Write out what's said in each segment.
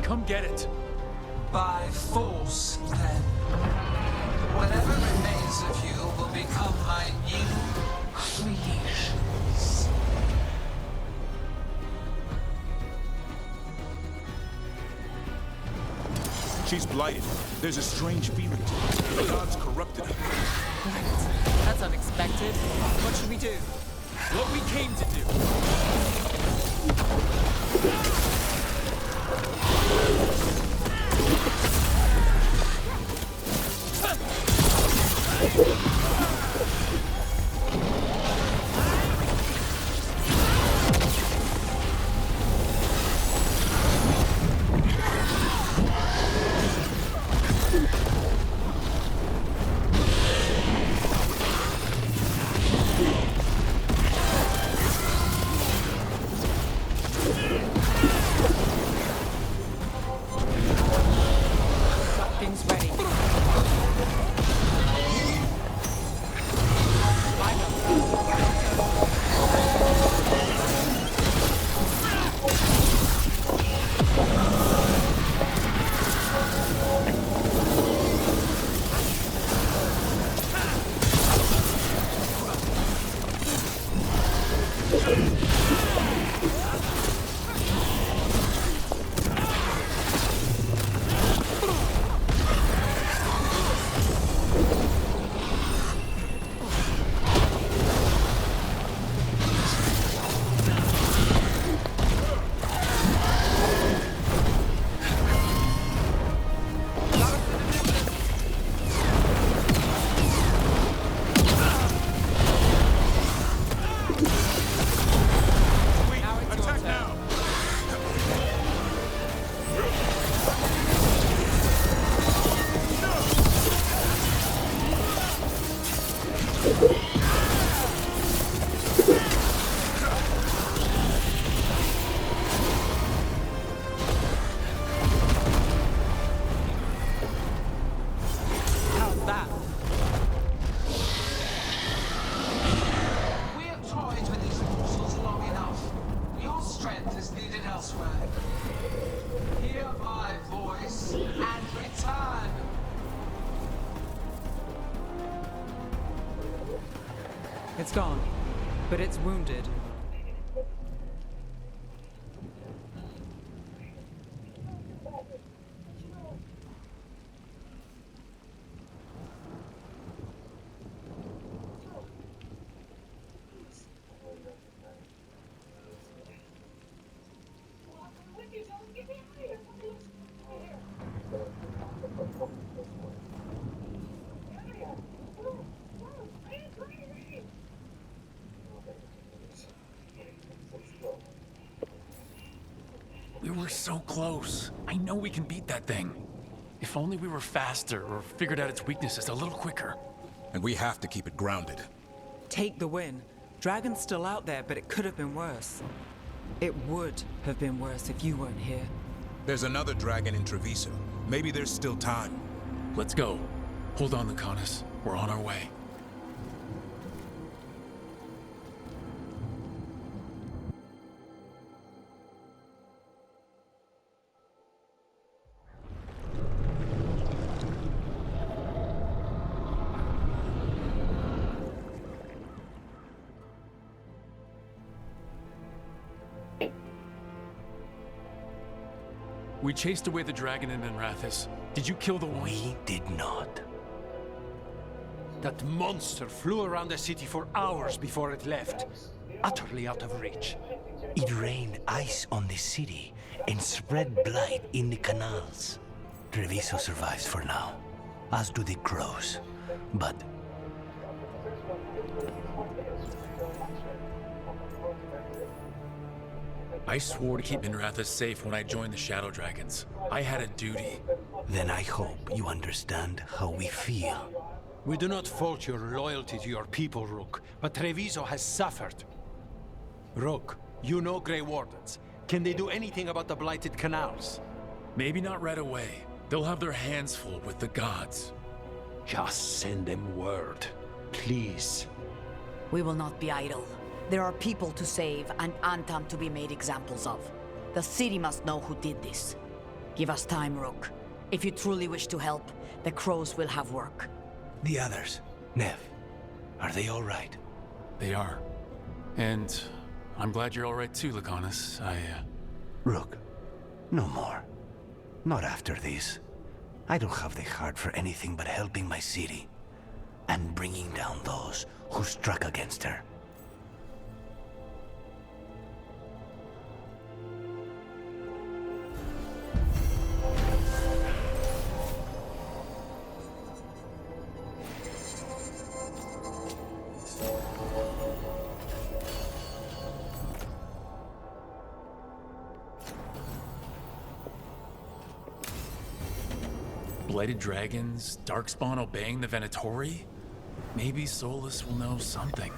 Come get it. By force, then. Whatever remains of you will become my new creations. She's blighted. There's a strange feeling to her. The gods corrupted her. Right. That's unexpected. What should we do? What we came to do. Things ready. How's that? We have toyed with these morsels long enough. Your strength is needed elsewhere. Hear my voice and return. It's gone, but it's wounded. We were so close. I know we can beat that thing. If only we were faster or figured out its weaknesses a little quicker. And we have to keep it grounded. Take the win. Dragon's still out there, but it could have been worse. It would have been worse if you weren't here. There's another dragon in Treviso. Maybe there's still time. Let's go. Hold on, Lucanus. We're on our way. We chased away the dragon in Benrathis. Did you kill the one? We did not. That monster flew around the city for hours before it left, utterly out of reach. It rained ice on the city and spread blight in the canals. Treviso survives for now, as do the crows. But I swore to keep Benrathis safe when I joined the Shadow Dragons. I had a duty. then I hope you understand how we feel. We do not fault your loyalty to your people, Rook, but Treviso has suffered. Rook, you know Grey Wardens. Can they do anything about the blighted canals? Maybe not right away. They'll have their hands full with the gods. Just send them word, please. We will not be idle. There are people to save and Antam to be made examples of. The city must know who did this. Give us time, Rook. If you truly wish to help, the crows will have work. The others, Nev, are they all right? They are. And I'm glad you're all right too, Laconis. Rook, no more. Not after this. I don't have the heart for anything but helping my city. And bringing down those who struck against her. Blighted dragons, Darkspawn obeying the Venatori? Maybe Solus will know something.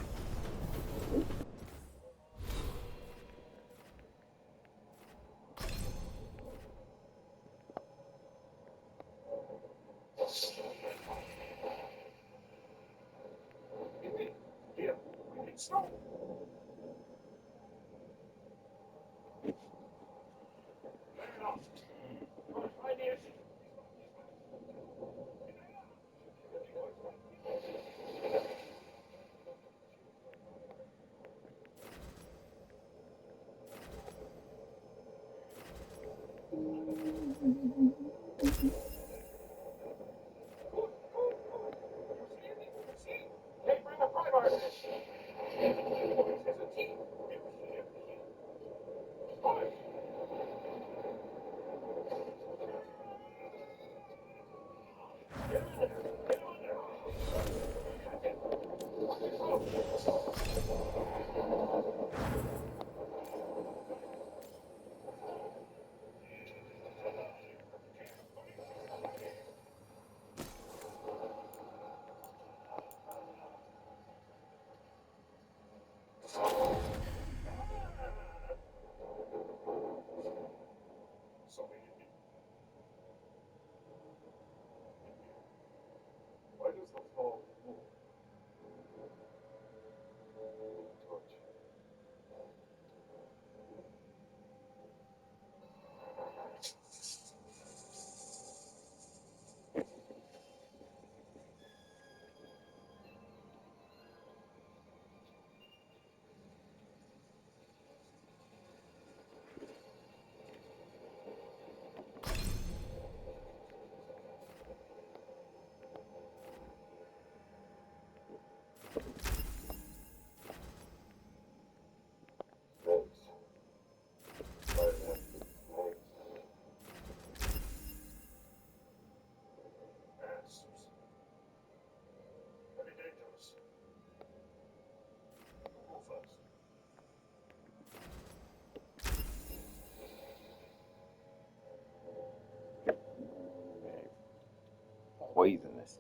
Poisonous.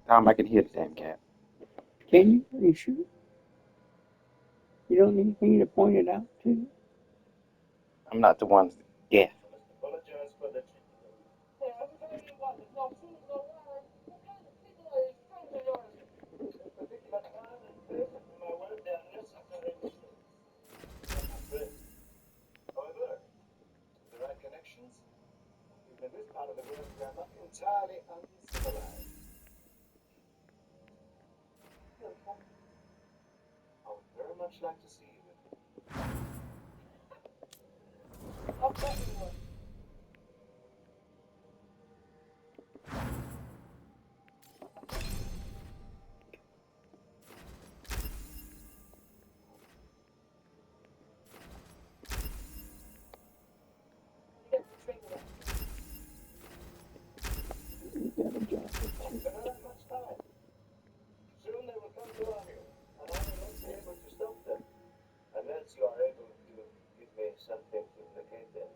Tom, I can hear the damn cat. Can you? Are you sure? You don't need me to point it out to you? I'm not the one deaf. You got a job to do. Unless you are able to give me something to placate them.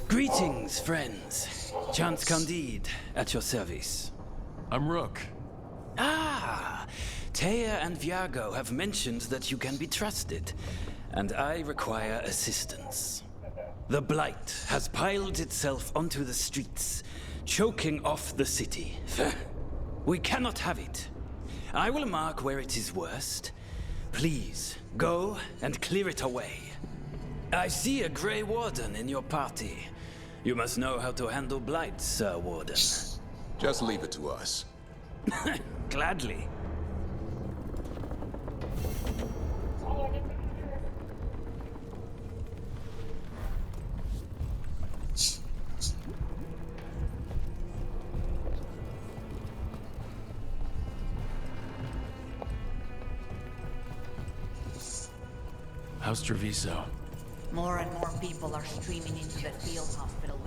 Greetings, friends. Chance Candide, at your service. I'm Rook. Ah! Taya and Viago have mentioned that you can be trusted, and I require assistance. The Blight has piled itself onto the streets, choking off the city. We cannot have it. I will mark where it is worst. Please, go and clear it away. I see a Grey Warden in your party. You must know how to handle Blight, Sir Warden. Just leave it to us. Gladly. How's Treviso? More and more people are streaming into the field hospital.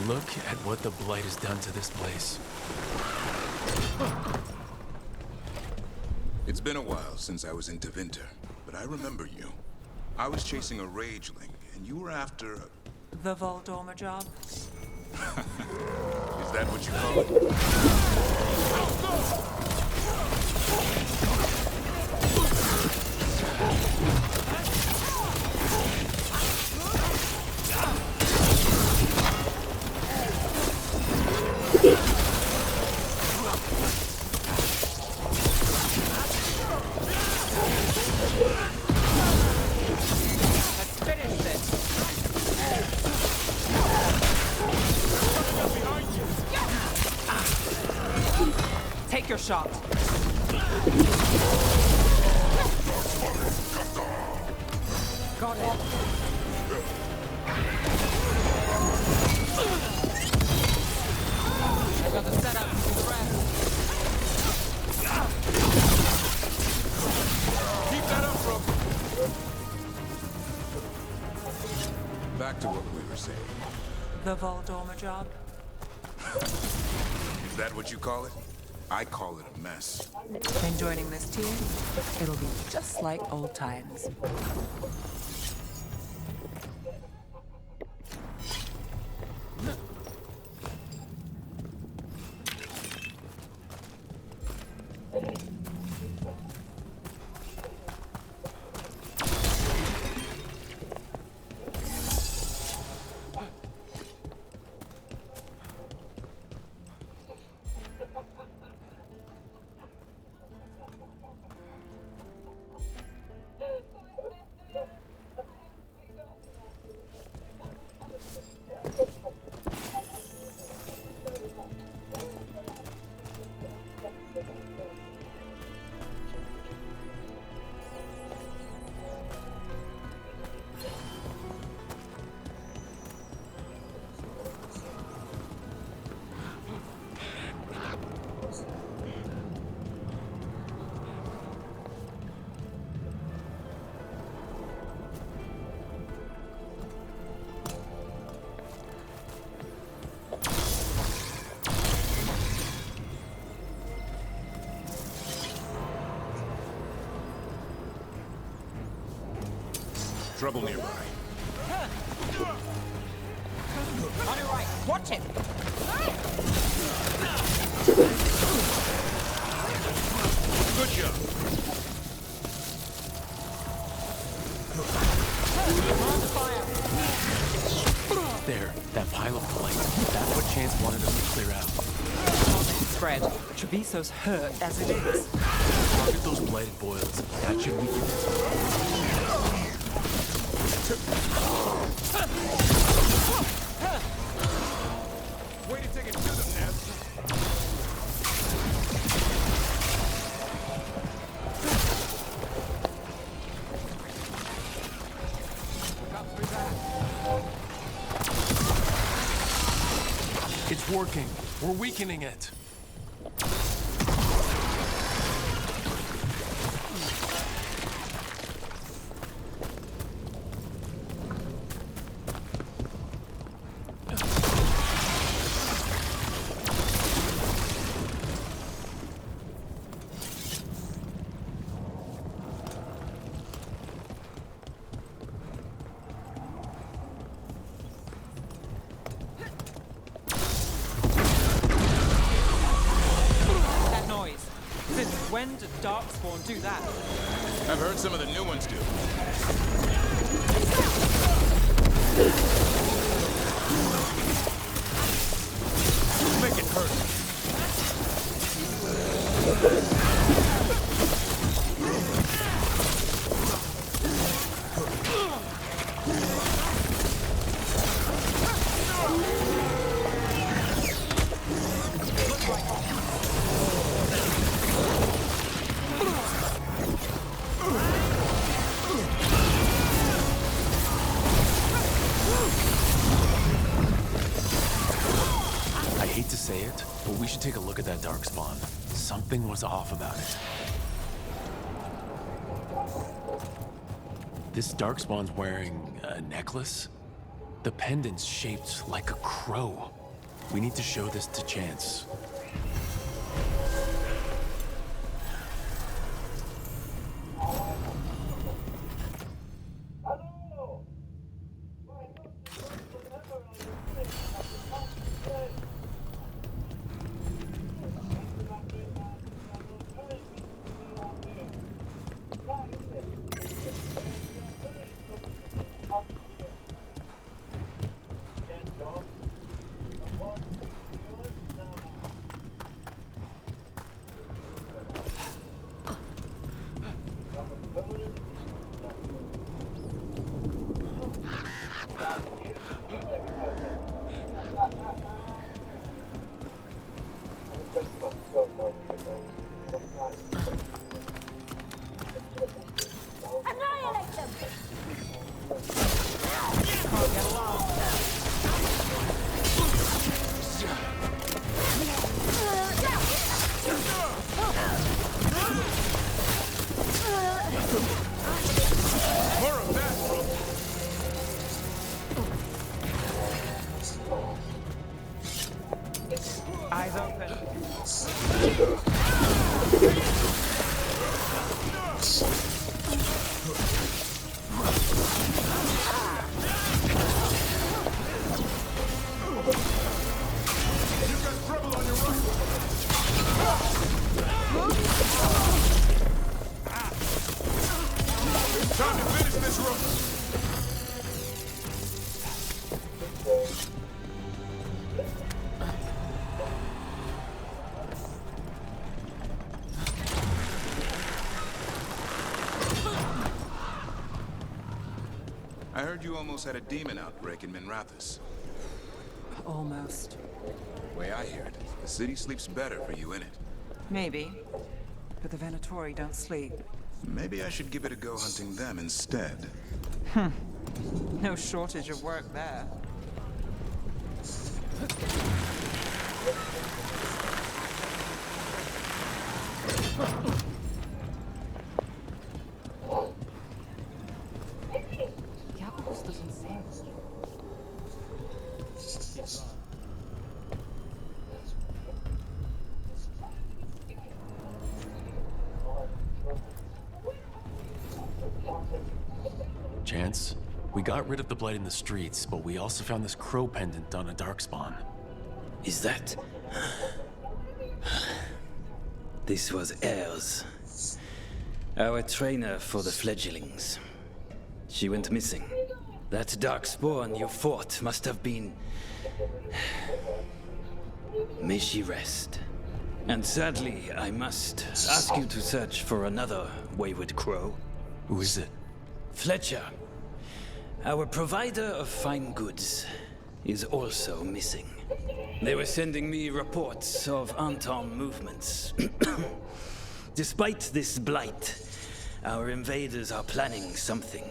Look at what the Blight has done to this place. It's been a while since I was in Tevinter, but I remember you. I was chasing a rageling, and you were after a... The Voldormer job? Is that what you call it? Take your shot. Got it. I got the setup. Keep that up, Rook! Back to what we were saying. The Voldormer job? Is that what you call it? I call it a mess. When joining this team, it'll be just like old times. Trouble nearby. On your right, watch it! Good job. There, that pile of flame. That's what Chance wanted us to clear out. Spread. Treviso's hurt as it is. Target those blighted boils. That should weaken it. Way to take it to them, Ness. It's working. We're weakening it. That noise. Since when did Darkspawn do that? I've heard some of the new ones do. Make it hurt. I hate to say it, but we should take a look at that darkspawn. Something was off about it. This darkspawn's wearing a necklace? The pendant's shaped like a crow. We need to show this to Chance. Eyes open. You've got trouble on your right. Time to finish this room. I heard you almost had a demon outbreak in Minrathous. Almost. Way I hear it, the city sleeps better for you in it. Maybe. But the Venatori don't sleep. Maybe I should give it a go hunting them instead. No shortage of work there. Chance, we got rid of the blight in the streets, but we also found this crow pendant on a darkspawn. Is that... This was Ayers, our trainer for the fledglings. She went missing. That darkspawn you fought must have been... May she rest. And sadly, I must ask you to search for another wayward crow. Who is it? Fletcher, our provider of fine goods, is also missing. They were sending me reports of Anton movements. Despite this blight, our invaders are planning something.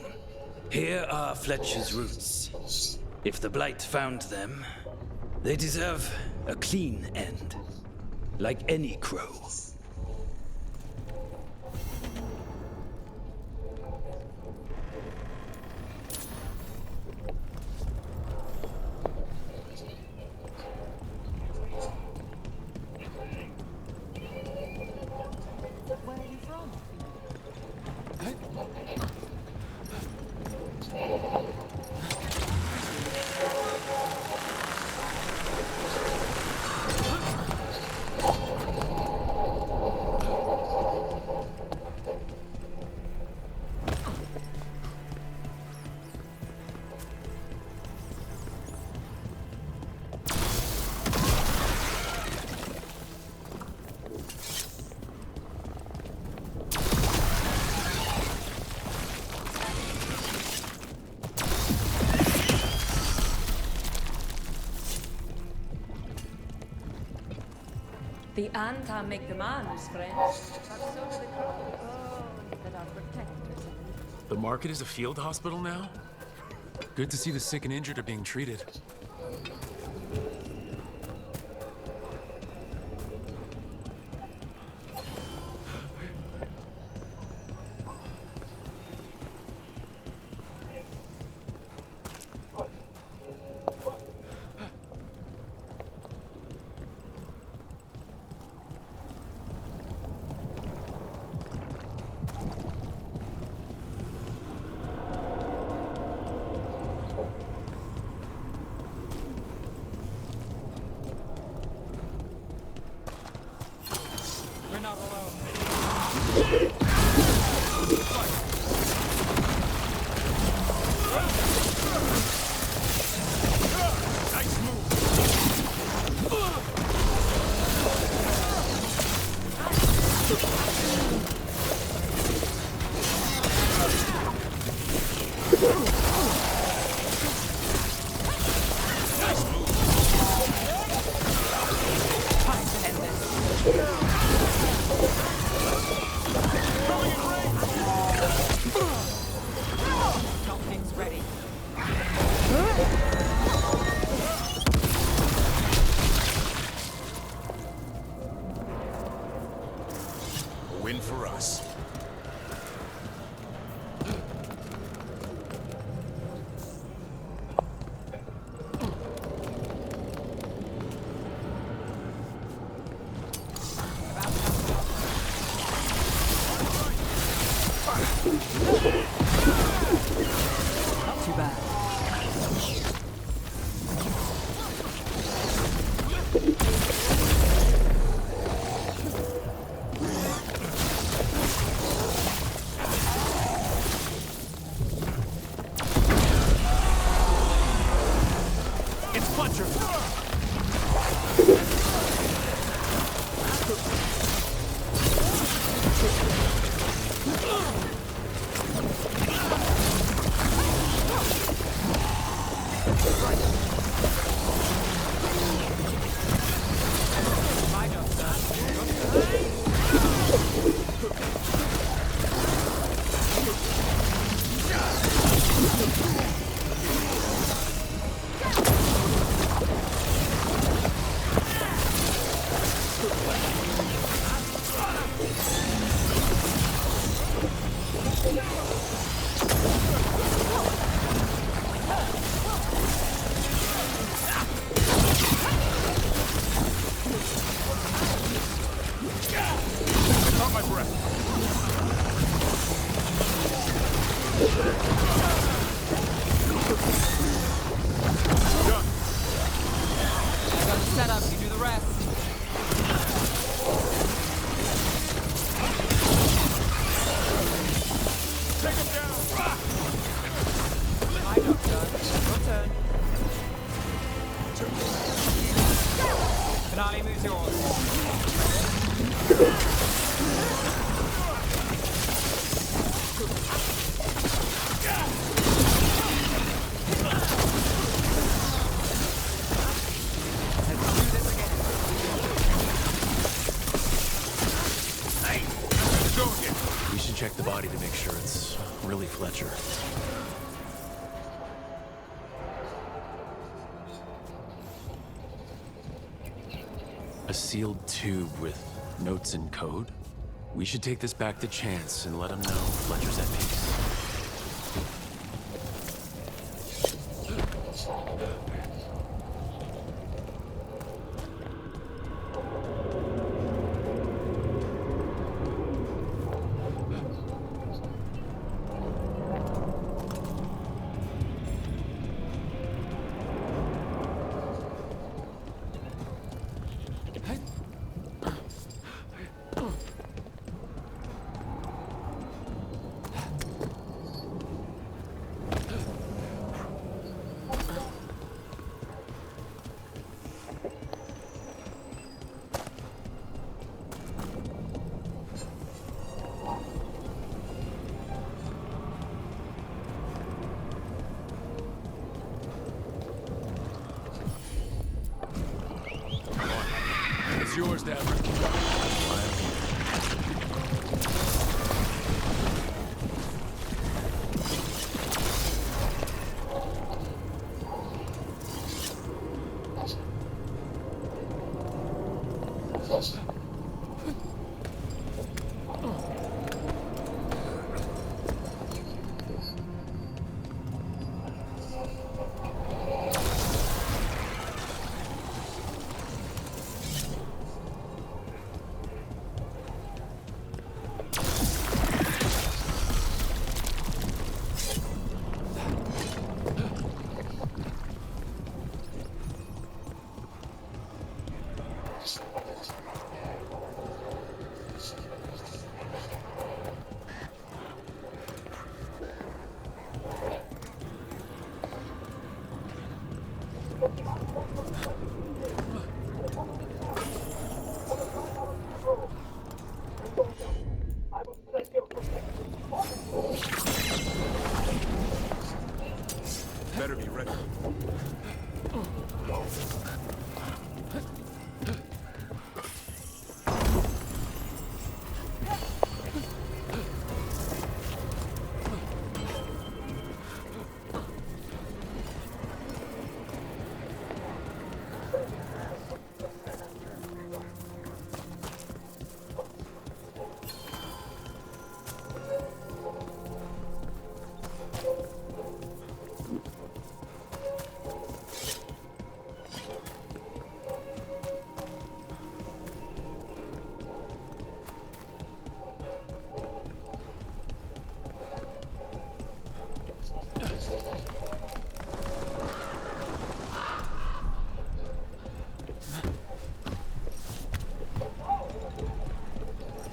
Here are Fletcher's roots. If the blight found them, they deserve a clean end. Like any crow. Where are you from? The Anta make demands, friend. But so do the crows. Oh, that our protectors. The market is a field hospital now? Good to see the sick and injured are being treated. We're not alone. Something's ready. A win for us. Not too bad. It's Fletcher! Your turn. Finale moves yours. We should check the body to make sure it's really Fletcher. A sealed tube with notes and code? We should take this back to Chance and let him know Fletcher's at peace. It's yours, Dabber. Better be ready.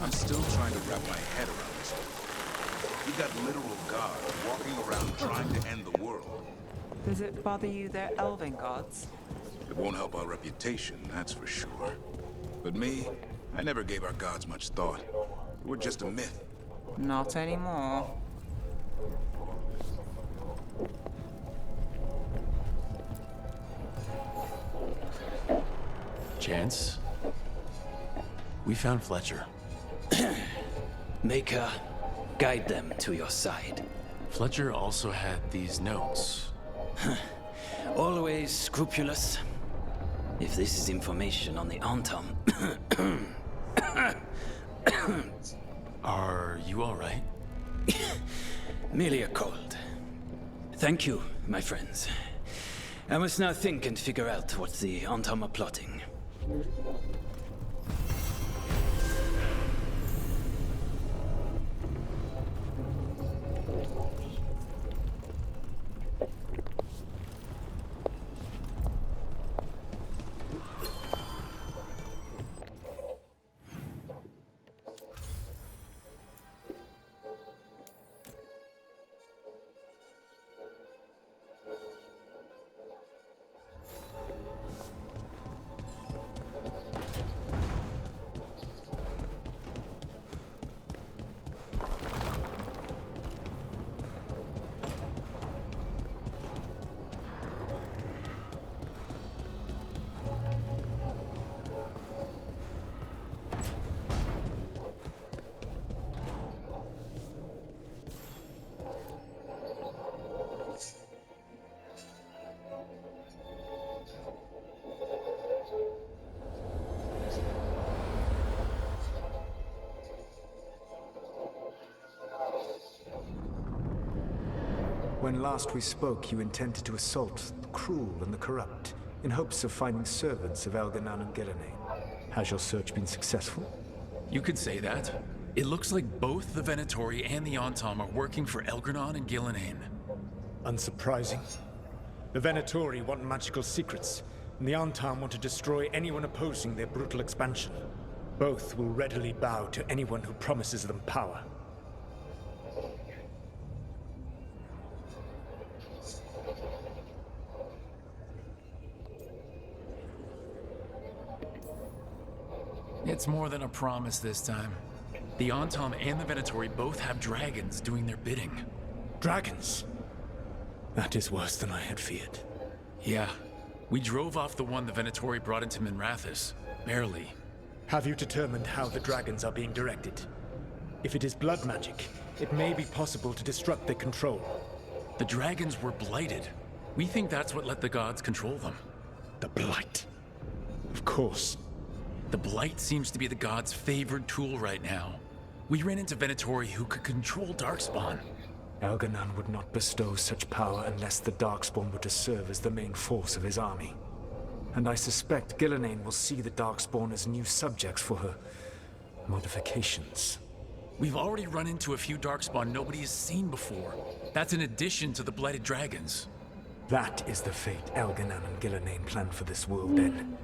I'm still trying to wrap my head around this. We got literal gods walking around trying to end the world. Does it bother you they're elven gods? It won't help our reputation, that's for sure. But me, I never gave our gods much thought. We're just a myth. Not anymore. Chance? We found Fletcher. Maker, guide them to your side. Fletcher also had these notes. Always scrupulous. If this is information on the Antom. Are you all right? Merely a cold. Thank you, my friends. I must now think and figure out what the Antom are plotting. When last we spoke, you intended to assault the cruel and the corrupt, in hopes of finding servants of Elganan and Gillenane. Has your search been successful? You could say that. It looks like both the Venatori and the Antom are working for Elgranon and Gillenane. Unsurprising. The Venatori want magical secrets, and the Antom want to destroy anyone opposing their brutal expansion. Both will readily bow to anyone who promises them power. It's more than a promise this time. The Antom and the Venatori both have dragons doing their bidding. Dragons? That is worse than I had feared. Yeah. We drove off the one the Venatori brought into Minrathous. Barely. Have you determined how the dragons are being directed? If it is blood magic, it may be possible to disrupt their control. The dragons were blighted. We think that's what let the gods control them. The Blight. Of course. The Blight seems to be the gods' favored tool right now. We ran into Venatori who could control Darkspawn. Elganan would not bestow such power unless the Darkspawn were to serve as the main force of his army. And I suspect Gillenane will see the Darkspawn as new subjects for her modifications. We've already run into a few Darkspawn nobody has seen before. That's in addition to the Blighted Dragons. That is the fate Elganan and Gillenane planned for this world then.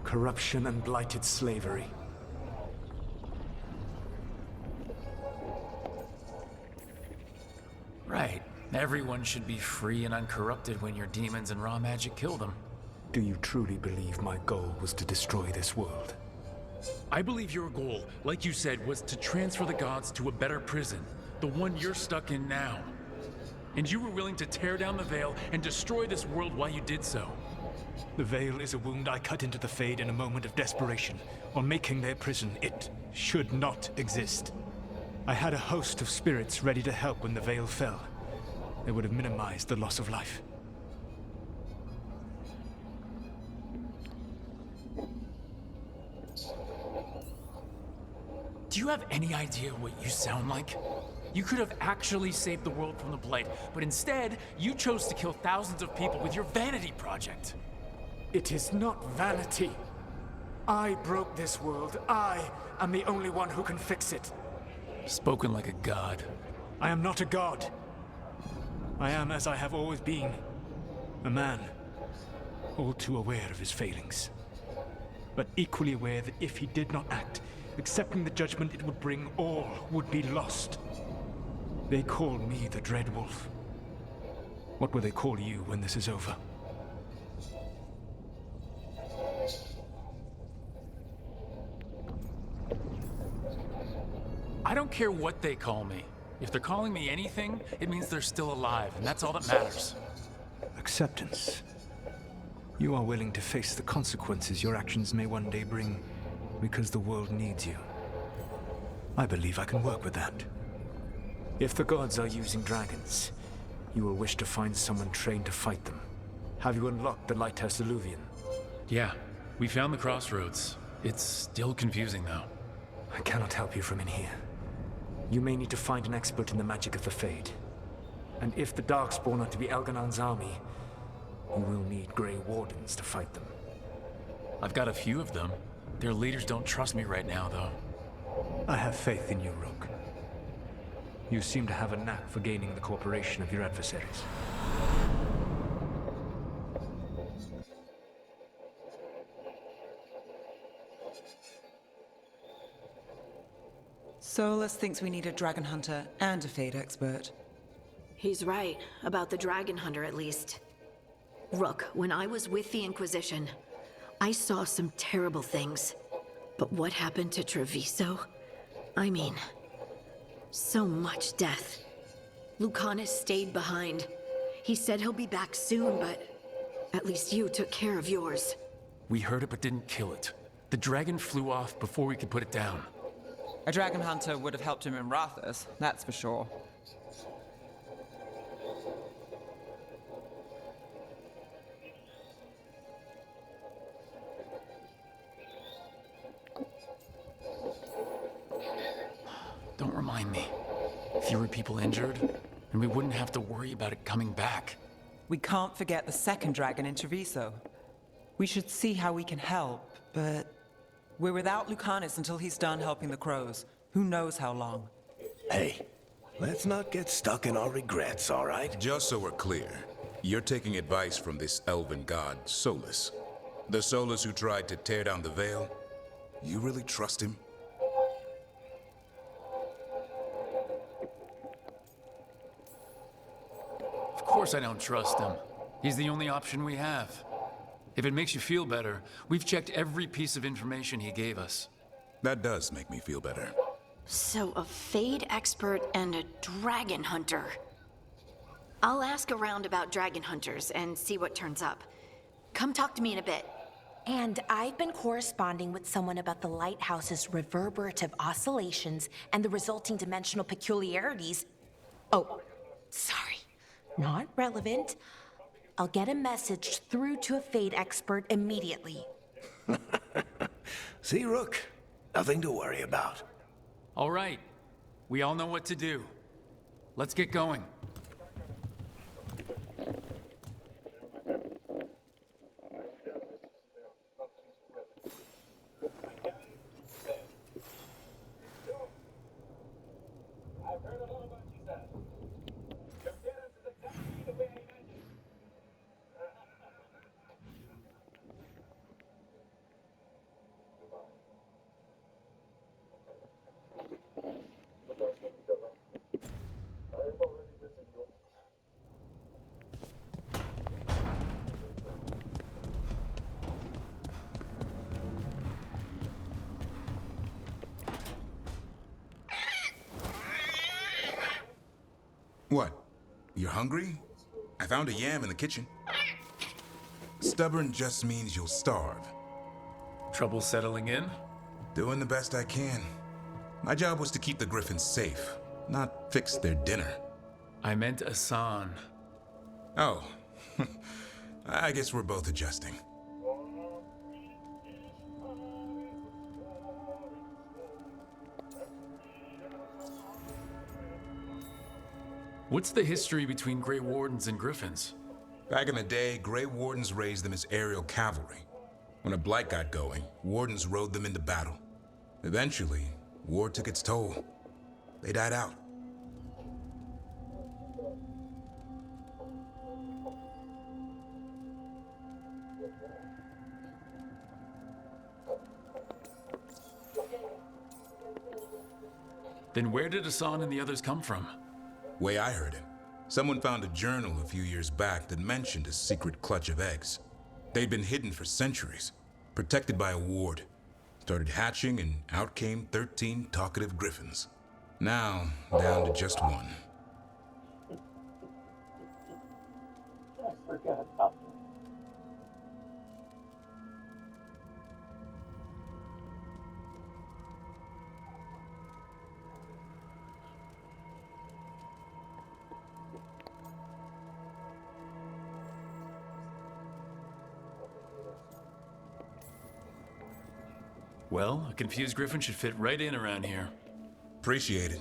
Corruption and blighted slavery. Right. Everyone should be free and uncorrupted when your demons and raw magic kill them. Do you truly believe my goal was to destroy this world? I believe your goal, like you said, was to transfer the gods to a better prison. The one you're stuck in now. And you were willing to tear down the Veil and destroy this world while you did so. The Veil is a wound I cut into the Fade in a moment of desperation, while making their prison. It should not exist. I had a host of spirits ready to help when the Veil fell. They would have minimized the loss of life. Do you have any idea what you sound like? You could have actually saved the world from the Blight, but instead, you chose to kill thousands of people with your vanity project. It is not vanity. I broke this world. I am the only one who can fix it. Spoken like a god. I am not a god. I am as I have always been. A man. All too aware of his failings. But equally aware that if he did not act, accepting the judgment it would bring, all would be lost. They call me the Dread Wolf. What will they call you when this is over? I don't care what they call me. If they're calling me anything, it means they're still alive, and that's all that matters. Acceptance. You are willing to face the consequences your actions may one day bring, because the world needs you. I believe I can work with that. If the gods are using dragons, you will wish to find someone trained to fight them. Have you unlocked the Lighthouse Illuvian? Yeah, we found the crossroads. It's still confusing, though. I cannot help you from in here. You may need to find an expert in the magic of the Fade. And if the Darkspawn are to be Elganan's army, you will need Grey Wardens to fight them. I've got a few of them. Their leaders don't trust me right now, though. I have faith in you, Rook. You seem to have a knack for gaining the cooperation of your adversaries. Solus thinks we need a dragon hunter and a Fade expert. He's right, about the dragon hunter at least. Rook, when I was with the Inquisition, I saw some terrible things. But what happened to Treviso? I mean, so much death. Lucanus stayed behind. He said he'll be back soon, but at least you took care of yours. We heard it but didn't kill it. The dragon flew off before we could put it down. A dragon hunter would have helped him in Rathus, that's for sure. Don't remind me. Fewer people injured, and we wouldn't have to worry about it coming back. We can't forget the second dragon in Treviso. We should see how we can help, but we're without Lucanus until he's done helping the crows. Who knows how long? Hey, let's not get stuck in our regrets, all right? Just so we're clear, you're taking advice from this elven god, Solus. The Solus who tried to tear down the Veil? You really trust him? Of course I don't trust him. He's the only option we have. If it makes you feel better, we've checked every piece of information he gave us. That does make me feel better. So, a Fade expert and a dragon hunter. I'll ask around about dragon hunters and see what turns up. Come talk to me in a bit. And I've been corresponding with someone about the lighthouse's reverberative oscillations and the resulting dimensional peculiarities. Oh, sorry. Not relevant. I'll get a message through to a Fade expert immediately. See, Rook? Nothing to worry about. All right. We all know what to do. Let's get going. What? You're hungry? I found a yam in the kitchen. Stubborn just means you'll starve. Trouble settling in? Doing the best I can. My job was to keep the griffins safe, not fix their dinner. I meant Asan. Oh. I guess we're both adjusting. What's the history between Grey Wardens and Griffins? Back in the day, Grey Wardens raised them as aerial cavalry. When a blight got going, Wardens rode them into battle. Eventually, war took its toll. They died out. Then where did Asan and the others come from? Way I heard it, someone found a journal a few years back that mentioned a secret clutch of eggs. They'd been hidden for centuries, protected by a ward. Started hatching and out came 13 talkative griffins. Now, down to just one. I forgot about that. Well, a confused griffin should fit right in around here. Appreciate it.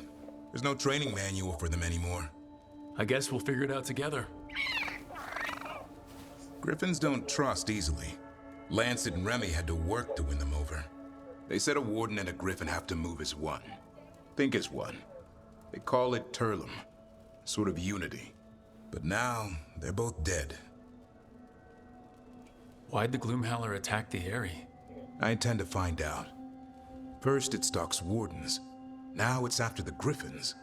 There's no training manual for them anymore. I guess we'll figure it out together. Griffins don't trust easily. Lancet and Remy had to work to win them over. They said a warden and a griffin have to move as one. Think as one. They call it Turlum, sort of unity. But now, they're both dead. Why'd the Gloomhowler attack the Eyrie? I intend to find out. First it stalks wardens. Now it's after the griffins.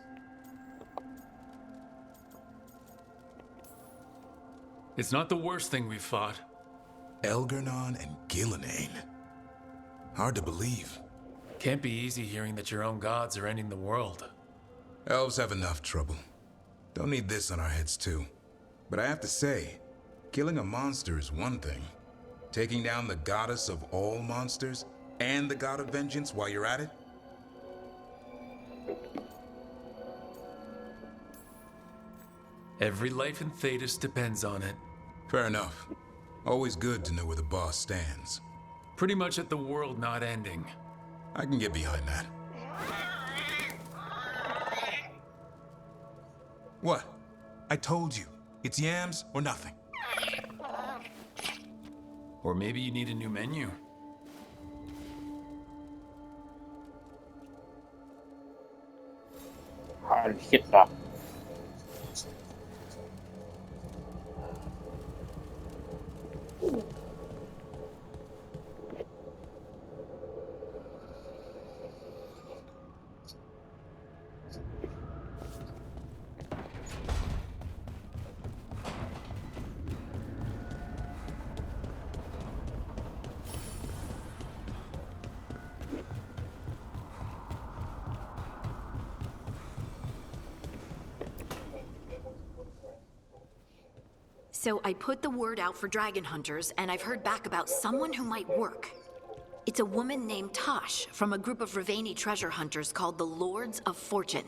It's not the worst thing we've fought. Elgernon and Gillenane. Hard to believe. Can't be easy hearing that your own gods are ending the world. Elves have enough trouble. Don't need this on our heads too. But I have to say, killing a monster is one thing. Taking down the goddess of all monsters and the god of vengeance while you're at it? Every life in Thedas depends on it. Fair enough. Always good to know where the boss stands. Pretty much at the world not ending. I can get behind that. What? I told you, it's yams or nothing. Or maybe you need a new menu. Hard hit that. So I put the word out for dragon hunters, and I've heard back about someone who might work. It's a woman named Tosh from a group of Ravani treasure hunters called the Lords of Fortune.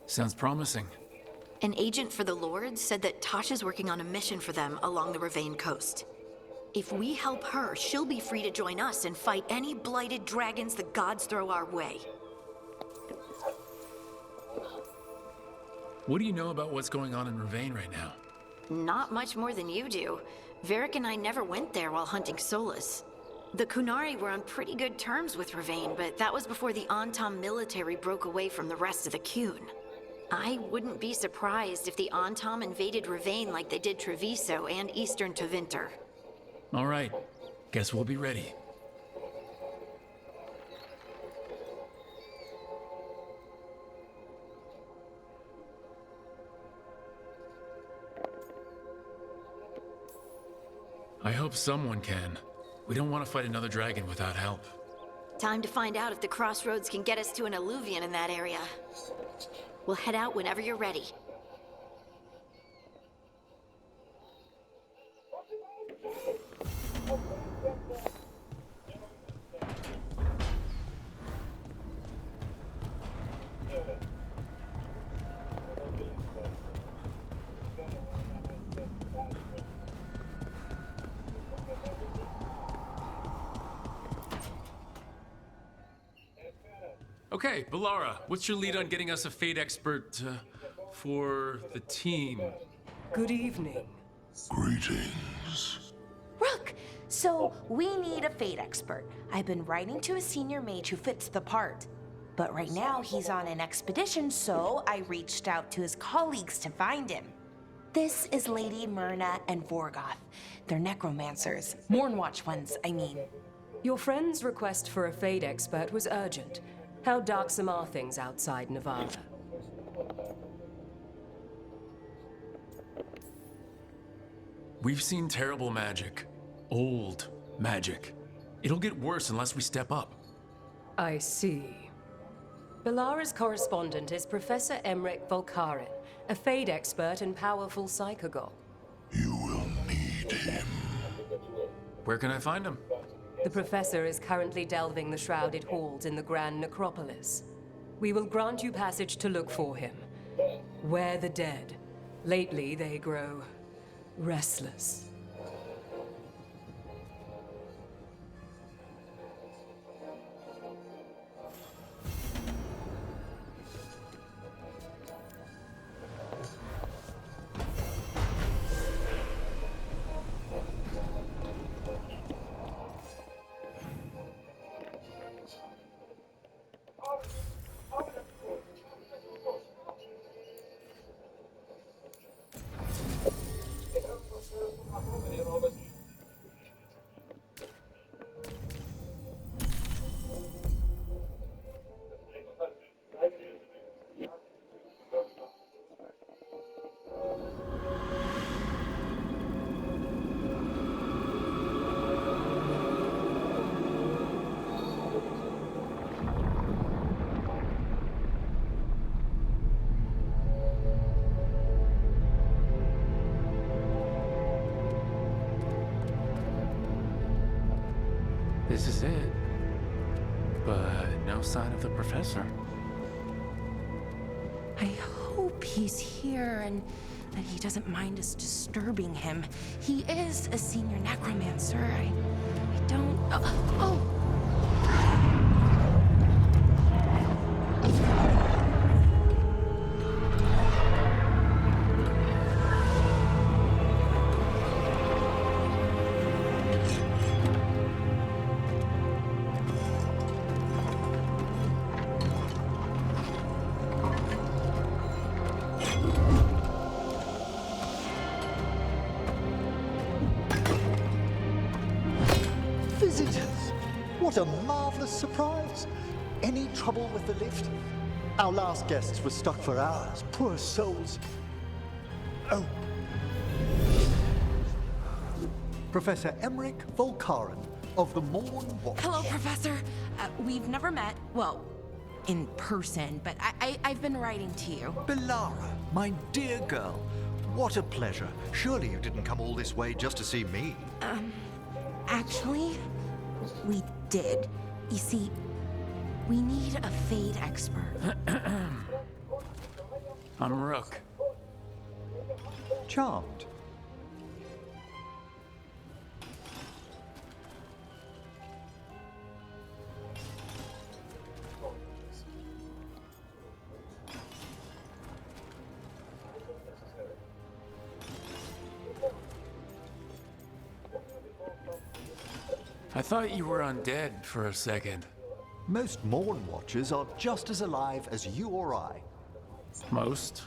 Sounds promising. An agent for the Lords said that Tosh is working on a mission for them along the Ravane coast. If we help her, she'll be free to join us and fight any blighted dragons the gods throw our way. What do you know about what's going on in Ravane right now? Not much more than you do. Varric and I never went there while hunting Solus. The Kunari were on pretty good terms with Ravane, but that was before the Antam military broke away from the rest of the Qun. I wouldn't be surprised if the Antam invaded Ravane like they did Treviso and Eastern Tevinter. All right. Guess we'll be ready. I hope someone can. We don't want to fight another dragon without help. Time to find out if the crossroads can get us to an alluvion in that area. We'll head out whenever you're ready. Okay, Balara, what's your lead on getting us a Fate expert for the team? Good evening. Greetings. Rook! So, we need a Fate expert. I've been writing to a senior mage who fits the part. But right now, he's on an expedition, so I reached out to his colleagues to find him. This is Lady Myrna and Vorgoth. They're necromancers. Mournwatch ones, I mean. Your friend's request for a Fate expert was urgent. How darksome are things outside Navarra? We've seen terrible magic. Old magic. It'll get worse unless we step up. I see. Balara's correspondent is Professor Emmerich Volkarin, a Fade expert and powerful psychogol. You will need him. Where can I find him? The Professor is currently delving the shrouded halls in the Grand Necropolis. We will grant you passage to look for him. Where the dead. Lately, they grow restless. This is it. But no sign of the Professor. I hope he's here and that he doesn't mind us disturbing him. He is a senior necromancer. I don't... Oh! What a marvelous surprise! Any trouble with the lift? Our last guests were stuck for hours. Poor souls. Oh. Professor Emmerich Volkaren of the Morn Watch. Hello, Professor. We've never met, well, in person, but I've been writing to you. Belara, my dear girl. What a pleasure. Surely you didn't come all this way just to see me. Actually, we did. You see, we need a Fade expert. I'm Rook. Charmed. I thought you were undead for a second. Most Morn Watchers are just as alive as you or I. Most?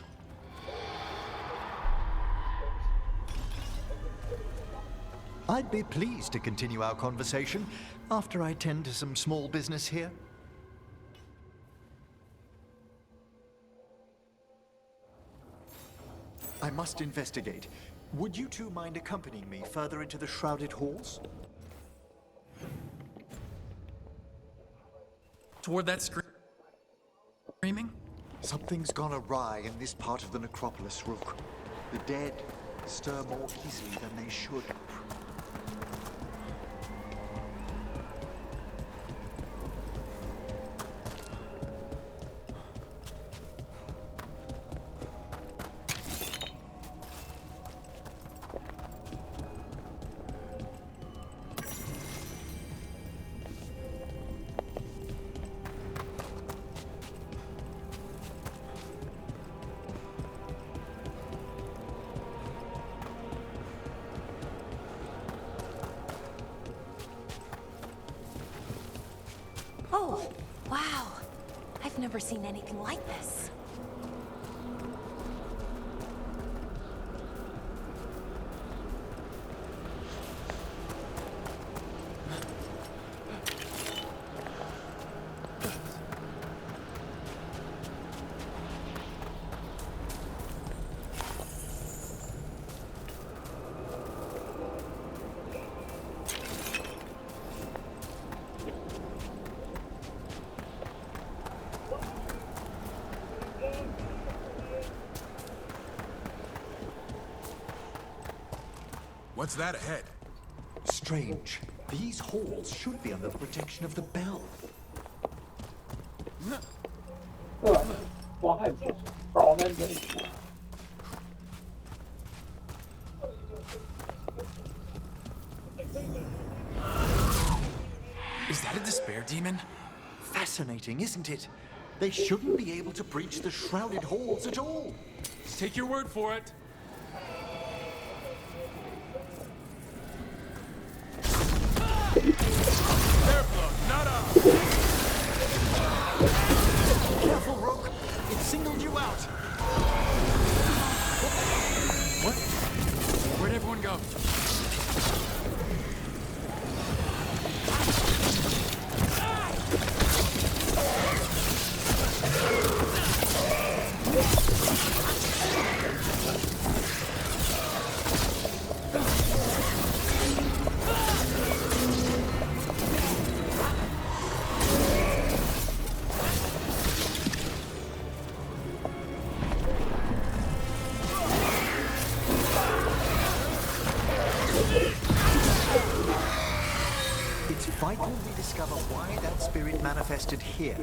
I'd be pleased to continue our conversation after I tend to some small business here. I must investigate. Would you two mind accompanying me further into the Shrouded Halls? Toward that screaming? Something's gone awry in this part of the necropolis, Rook. The dead stir more easily than they should. Oh, wow. I've never seen anything like this. What's that ahead? Strange. These halls should be under the protection of the bell. Is that a despair demon? Fascinating, isn't it? They shouldn't be able to breach the Shrouded Halls at all. Take your word for it. Careful, Rook! It singled you out! What? Where'd everyone go? It's vital we discover why that spirit manifested here.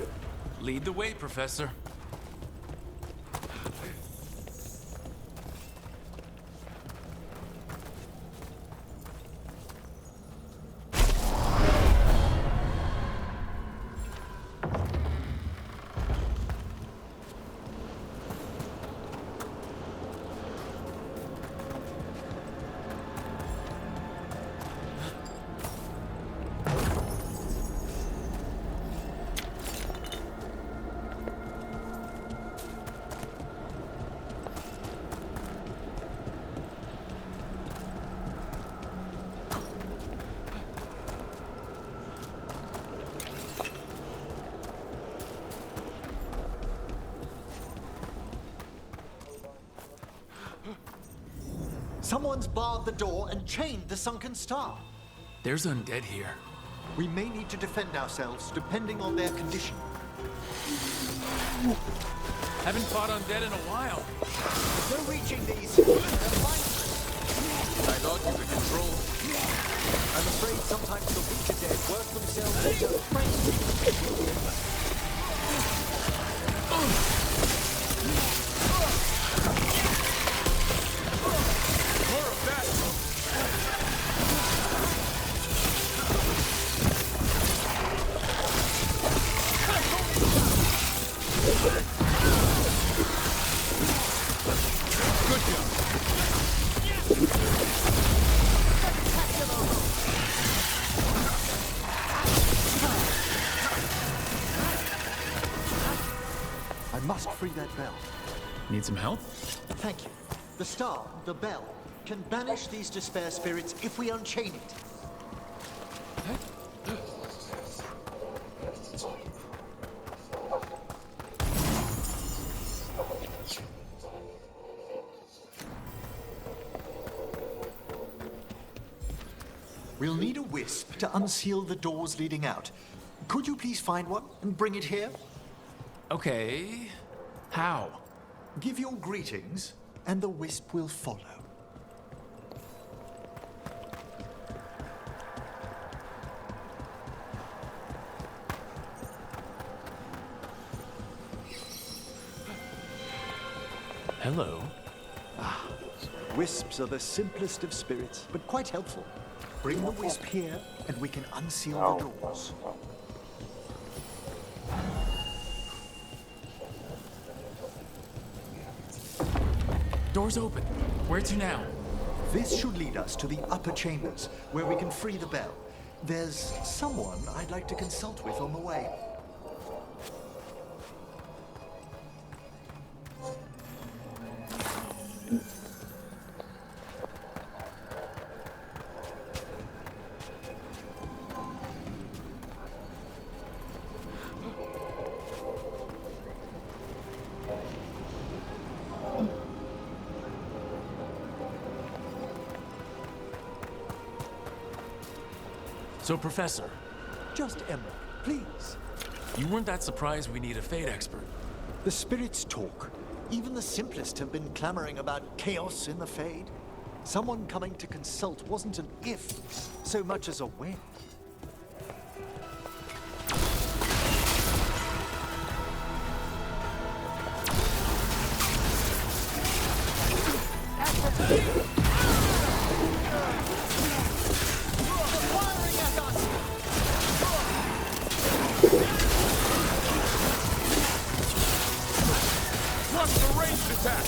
Lead the way, Professor. Someone's barred the door and chained the sunken star. There's undead here. We may need to defend ourselves, depending on their condition. Haven't fought undead in a while. No reaching these. I thought you could control them. I'm afraid sometimes the weaker dead work themselves into frenzy. More of that! Good job. I must free that bell. Need some help? Thank you. The star, the bell, can banish these despair spirits if we unchain it. We'll need a wisp to unseal the doors leading out. Could you please find one and bring it here? Okay. How? Give your greetings, and the wisp will follow. Hello. Wisps are the simplest of spirits, but quite helpful. Bring the wisp here, and we can unseal the doors. Door's open. Where to now? This should lead us to the upper chambers, where we can free the bell. There's someone I'd like to consult with on the way. So, Professor, Just Emmerich, please. you weren't that surprised we need a Fate expert. The spirits talk. Even the simplest have been clamoring about chaos in the Fade. Someone coming to consult wasn't an if, so much as a when. What's the ranged attack?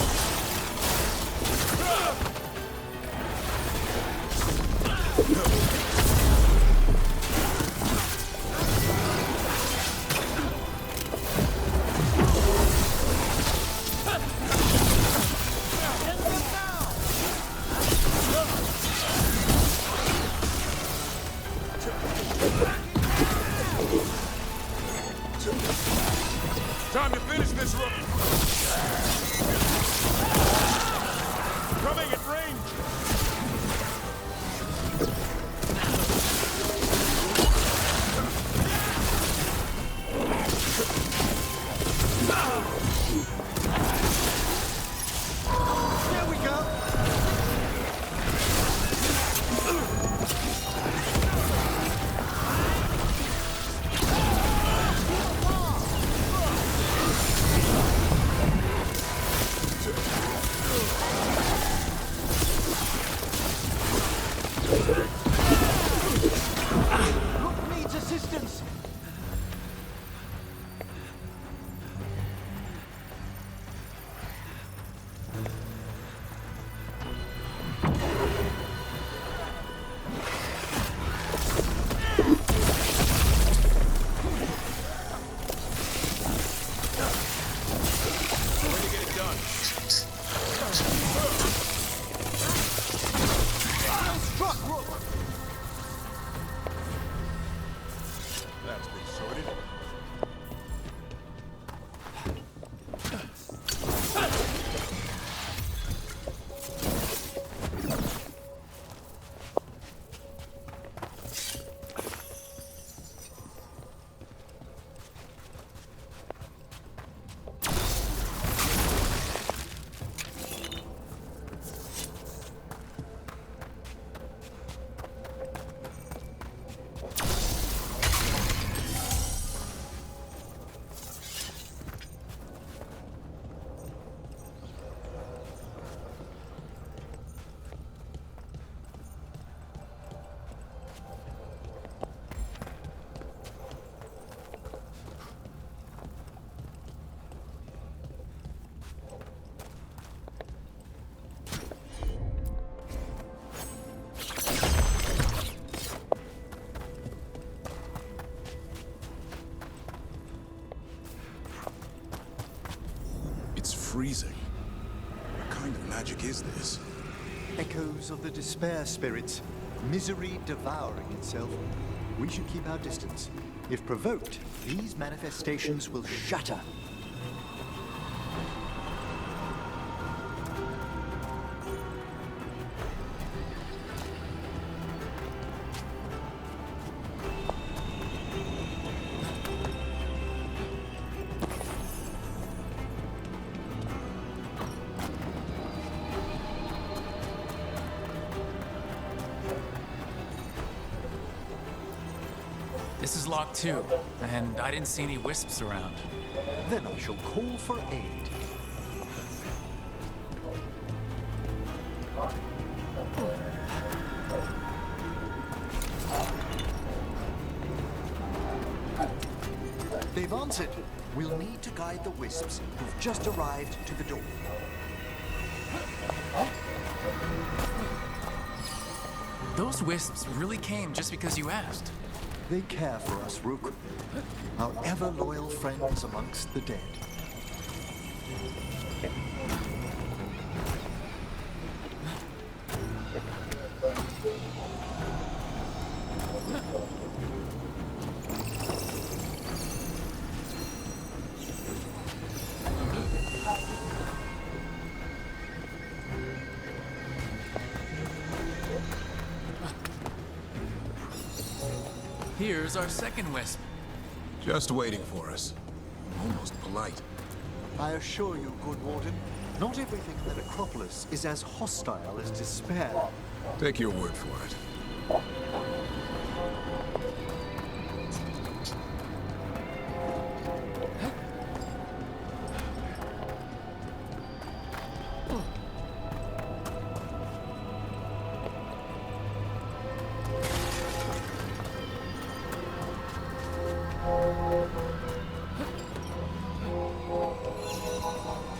magic is this? Echoes of the despair spirits, misery devouring itself. We should keep our distance. If provoked, these manifestations will shatter. This is locked too, and I didn't see any wisps around. Then I shall call for aid. They've answered. We'll need to guide the wisps who've just arrived to the door. Those wisps really came just because you asked. They care for us, Rook. Our ever-loyal friends amongst the dead. Here's our second wisp. Just waiting for us. Almost polite. I assure you, good Warden, not everything in the necropolis is as hostile as despair. Take your word for it.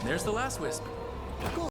There's the last wisp.